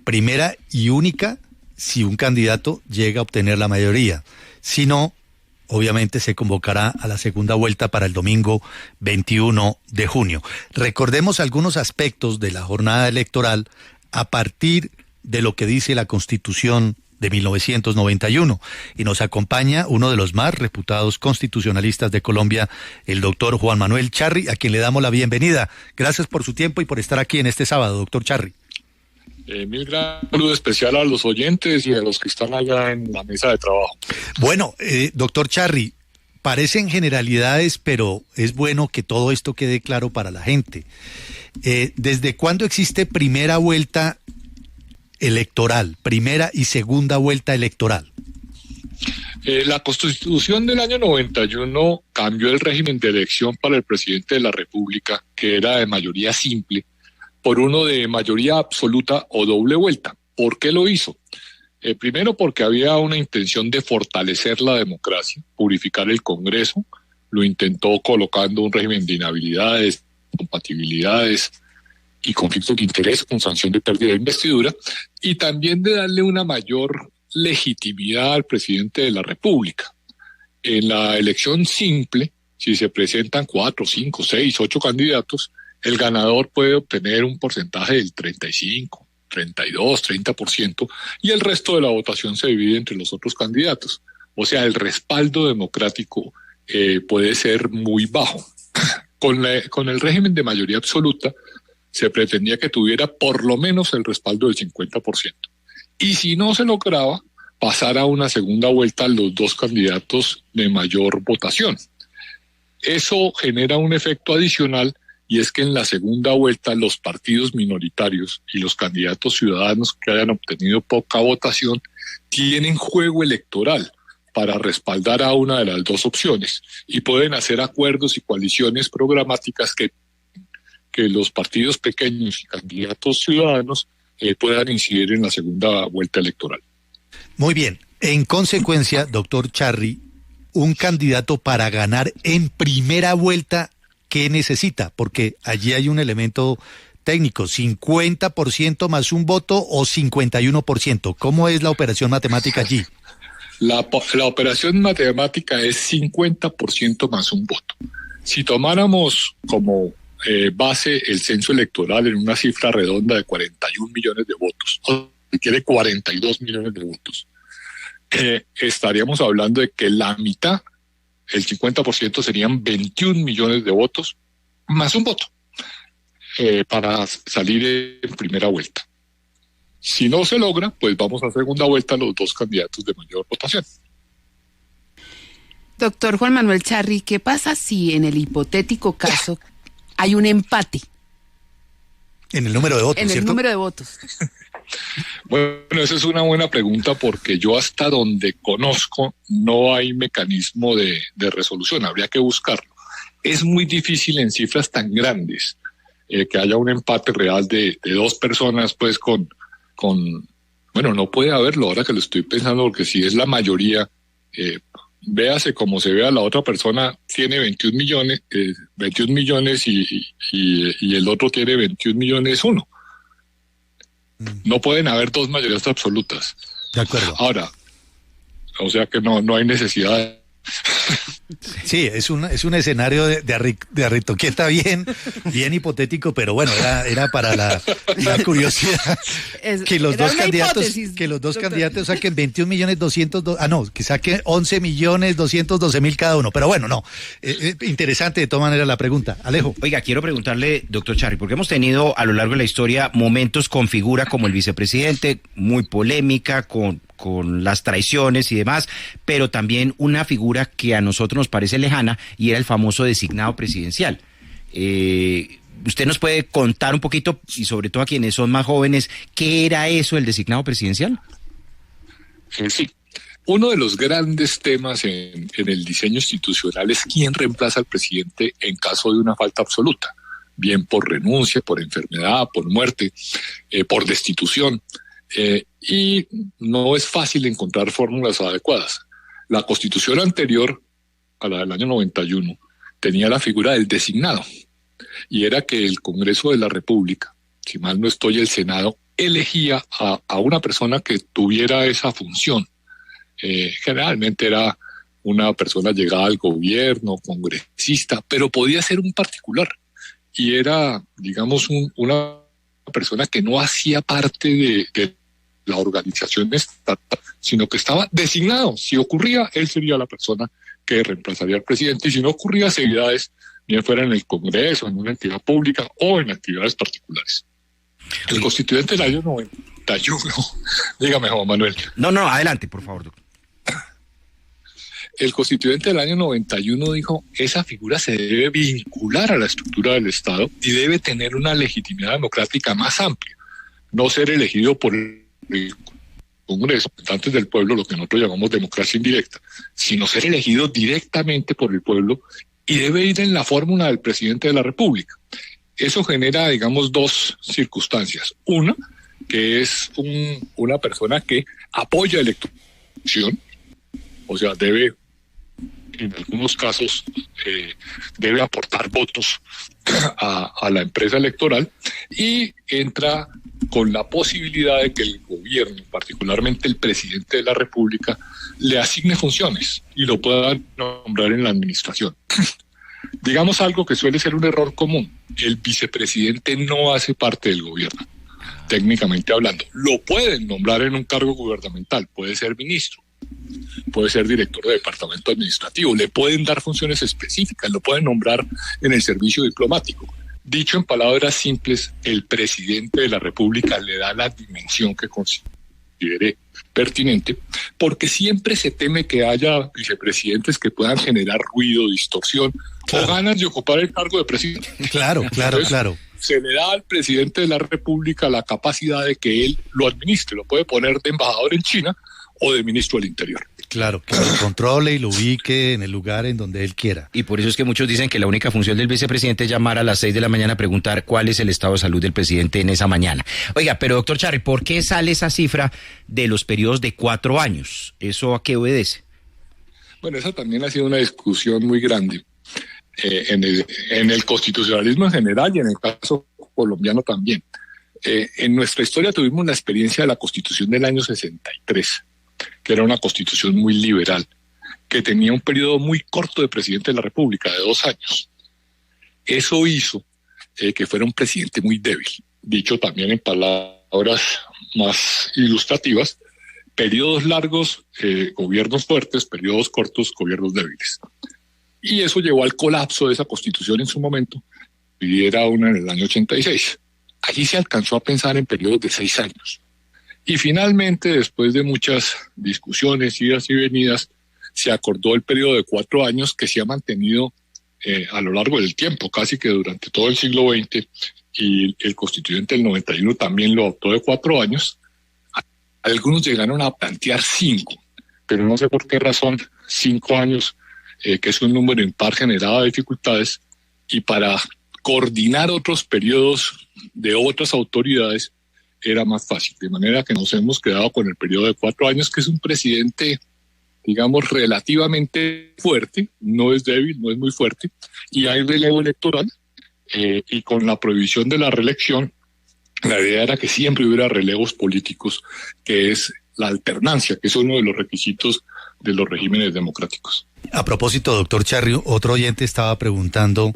primera y única si un candidato llega a obtener la mayoría. Si no, obviamente se convocará a la segunda vuelta para el domingo 21 de junio. Recordemos algunos aspectos de la jornada electoral a partir de lo que dice la Constitución de 1991. Y nos acompaña uno de los más reputados constitucionalistas de Colombia, el doctor Juan Manuel Charri, a quien le damos la bienvenida. Gracias por su tiempo y por estar aquí en este sábado, doctor Charri. Mil gracias, un saludo especial a los oyentes y a los que están allá en la mesa de trabajo. Bueno, doctor Charri, parecen generalidades, pero es bueno que todo esto quede claro para la gente. ¿Desde cuándo existe primera vuelta electoral, primera y segunda vuelta electoral? La Constitución del año 91 cambió el régimen de elección para el presidente de la República, que era de mayoría simple, por uno de mayoría absoluta o doble vuelta. ¿Por qué lo hizo? Primero, porque había una intención de fortalecer la democracia, purificar el Congreso. Lo intentó colocando un régimen de inhabilidades, compatibilidades y conflictos de interés con sanción de pérdida de investidura, y también de darle una mayor legitimidad al presidente de la República. En la elección simple, si se presentan 4, 5, 6, 8 candidatos, el ganador puede obtener un porcentaje del 35, 32, 30%, y el resto de la votación se divide entre los otros candidatos. O sea, el respaldo democrático puede ser muy bajo. Con el régimen de mayoría absoluta, se pretendía que tuviera por lo menos el respaldo del 50%. Y si no se lograba, pasar a una segunda vuelta los dos candidatos de mayor votación. Eso genera un efecto adicional, y es que en la segunda vuelta los partidos minoritarios y los candidatos ciudadanos que hayan obtenido poca votación tienen juego electoral para respaldar a una de las dos opciones y pueden hacer acuerdos y coaliciones programáticas que los partidos pequeños y candidatos ciudadanos puedan incidir en la segunda vuelta electoral. Muy bien. En consecuencia, doctor Charri, un candidato para ganar en primera vuelta, ¿qué necesita? Porque allí hay un elemento técnico, 50% más un voto o 51%. ¿Cómo es la operación matemática allí? La operación matemática es 50% más un voto. Si tomáramos como base el censo electoral en una cifra redonda de 41 millones de votos, o si quiere 42 millones de votos, estaríamos hablando de que la mitad, el 50%, serían 21 millones de votos más un voto para salir en primera vuelta. Si no se logra, pues vamos a segunda vuelta los dos candidatos de mayor votación. Doctor Juan Manuel Charri, ¿qué pasa si en el hipotético caso hay un empate? En el número de votos, En el ¿cierto? número de votos. Bueno, esa es una buena pregunta porque yo hasta donde conozco no hay mecanismo de resolución, habría que buscarlo. Es muy difícil en cifras tan grandes que haya un empate real de dos personas, pues bueno, no puede haberlo ahora que lo estoy pensando, porque si es la mayoría, véase como se vea, la otra persona tiene 21 millones y el otro tiene 21 millones uno. No pueden haber dos mayorías absolutas. De acuerdo. Ahora, o sea que no hay necesidad de... Sí, es un escenario de aritoqueta bien hipotético, pero bueno, era para la curiosidad que los dos candidatos saquen 21 millones 200, que saquen 11 millones 212 mil cada uno, pero bueno, no, interesante de todas maneras la pregunta. Alejo. Oiga, quiero preguntarle, doctor Charri, porque hemos tenido a lo largo de la historia momentos con figura como el vicepresidente, muy polémica, con las traiciones y demás, pero también una figura que a nosotros nos parece lejana y era el famoso designado presidencial. ¿Usted nos puede contar un poquito, y sobre todo a quienes son más jóvenes, qué era eso, el designado presidencial? Sí. Uno de los grandes temas en el diseño institucional es quién reemplaza al presidente en caso de una falta absoluta, bien por renuncia, por enfermedad, por muerte, por destitución. Y no es fácil encontrar fórmulas adecuadas. La Constitución anterior, a la del año 91, tenía la figura del designado, y era que el Congreso de la República, si mal no estoy el Senado, elegía a una persona que tuviera esa función. Generalmente era una persona llegada al gobierno, congresista, pero podía ser un particular. Y era, digamos, una persona que no hacía parte de la organización estatal, sino que estaba designado. Si ocurría, él sería la persona que reemplazaría al presidente, y si no ocurría, actividades, bien fuera en el Congreso, en una entidad pública o en actividades particulares. El constituyente del año 91, dígame, Juan Manuel. No, adelante, por favor, doctor. El constituyente del año 91 dijo, esa figura se debe vincular a la estructura del Estado y debe tener una legitimidad democrática más amplia, no ser elegido por el Congreso, representantes del pueblo, lo que nosotros llamamos democracia indirecta, sino ser elegido directamente por el pueblo, y debe ir en la fórmula del presidente de la República. Eso genera, digamos, dos circunstancias. Una, que es una persona que apoya la elección, o sea, debe, en algunos casos, debe aportar votos a la empresa electoral, y entra con la posibilidad de que el gobierno, particularmente el presidente de la República, le asigne funciones y lo pueda nombrar en la administración. Digamos algo que suele ser un error común: el vicepresidente no hace parte del gobierno, técnicamente hablando. Lo pueden nombrar en un cargo gubernamental, puede ser ministro, puede ser director de departamento administrativo, le pueden dar funciones específicas, lo pueden nombrar en el servicio diplomático. Dicho en palabras simples, el presidente de la República le da la dimensión que considere pertinente, porque siempre se teme que haya vicepresidentes que puedan generar ruido, distorsión, claro, o ganas de ocupar el cargo de presidente. Claro. Se le da al presidente de la República la capacidad de que él lo administre, lo puede poner de embajador en China o de ministro del Interior. Claro, que lo controle y lo ubique en el lugar en donde él quiera. Y por eso es que muchos dicen que la única función del vicepresidente es llamar a las 6 de la mañana a preguntar cuál es el estado de salud del presidente en esa mañana. Oiga, pero doctor Charri, ¿por qué sale esa cifra de los periodos de 4 años? ¿Eso a qué obedece? Bueno, esa también ha sido una discusión muy grande en el constitucionalismo en general y en el caso colombiano también. En nuestra historia tuvimos la experiencia de la Constitución del año 63, que era una constitución muy liberal, que tenía un periodo muy corto de presidente de la República, de 2 años. Eso hizo que fuera un presidente muy débil. Dicho también en palabras más ilustrativas, periodos largos, gobiernos fuertes; periodos cortos, gobiernos débiles. Y eso llevó al colapso de esa constitución en su momento, y era una en el año 86. Allí se alcanzó a pensar en periodos de 6 años. Y finalmente, después de muchas discusiones, idas y venidas, se acordó el periodo de 4 años, que se ha mantenido a lo largo del tiempo, casi que durante todo el siglo XX, y el constituyente del 91 también lo adoptó de 4 años. Algunos llegaron a plantear 5, pero no sé por qué razón 5 años, que es un número impar, generaba dificultades, y para coordinar otros periodos de otras autoridades era más fácil, de manera que nos hemos quedado con el periodo de 4 años, que es un presidente, digamos, relativamente fuerte, no es débil, no es muy fuerte, y hay relevo electoral, y con la prohibición de la reelección, la idea era que siempre hubiera relevos políticos, que es la alternancia, que es uno de los requisitos de los regímenes democráticos. A propósito, doctor Charri, otro oyente estaba preguntando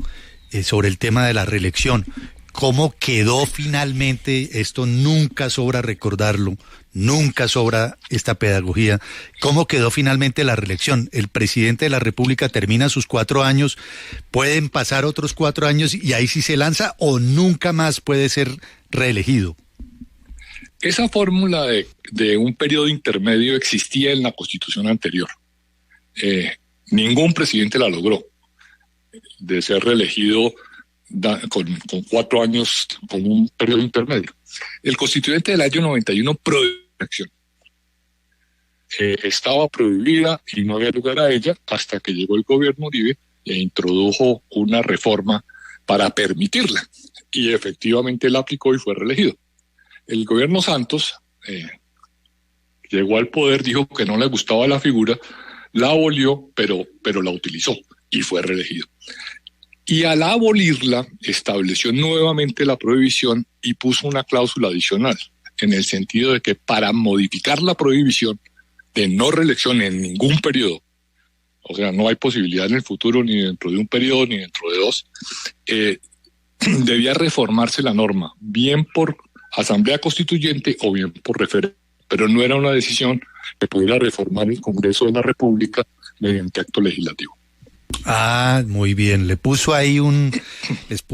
sobre el tema de la reelección. ¿Cómo quedó finalmente? Esto nunca sobra recordarlo, nunca sobra esta pedagogía. ¿Cómo quedó finalmente la reelección? ¿El presidente de la República termina sus 4 años, pueden pasar otros 4 años y ahí sí se lanza, o nunca más puede ser reelegido? Esa fórmula de un periodo intermedio existía en la Constitución anterior. Ningún presidente la logró, de ser reelegido con 4 años, con un periodo intermedio. El constituyente del año 91 prohibió la elección. Estaba prohibida y no había lugar a ella hasta que llegó el gobierno Uribe e introdujo una reforma para permitirla. Y efectivamente la aplicó y fue reelegido. El gobierno Santos llegó al poder, dijo que no le gustaba la figura, la abolió, pero la utilizó y fue reelegido. Y al abolirla, estableció nuevamente la prohibición y puso una cláusula adicional. en el sentido de que para modificar la prohibición de no reelección en ningún periodo, o sea, no hay posibilidad en el futuro ni dentro de un periodo ni dentro de dos, debía reformarse la norma, bien por asamblea constituyente o bien por referéndum, pero no era una decisión que pudiera reformar el Congreso de la República mediante acto legislativo. Ah, muy bien. Le puso ahí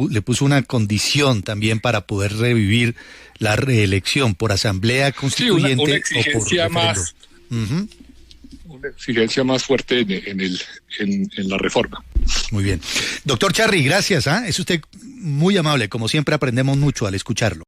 le puso una condición también para poder revivir la reelección por asamblea constituyente, una exigencia o por referéndum. más, una exigencia más fuerte en la reforma. Muy bien. Doctor Charri, gracias. Es usted muy amable. Como siempre, aprendemos mucho al escucharlo.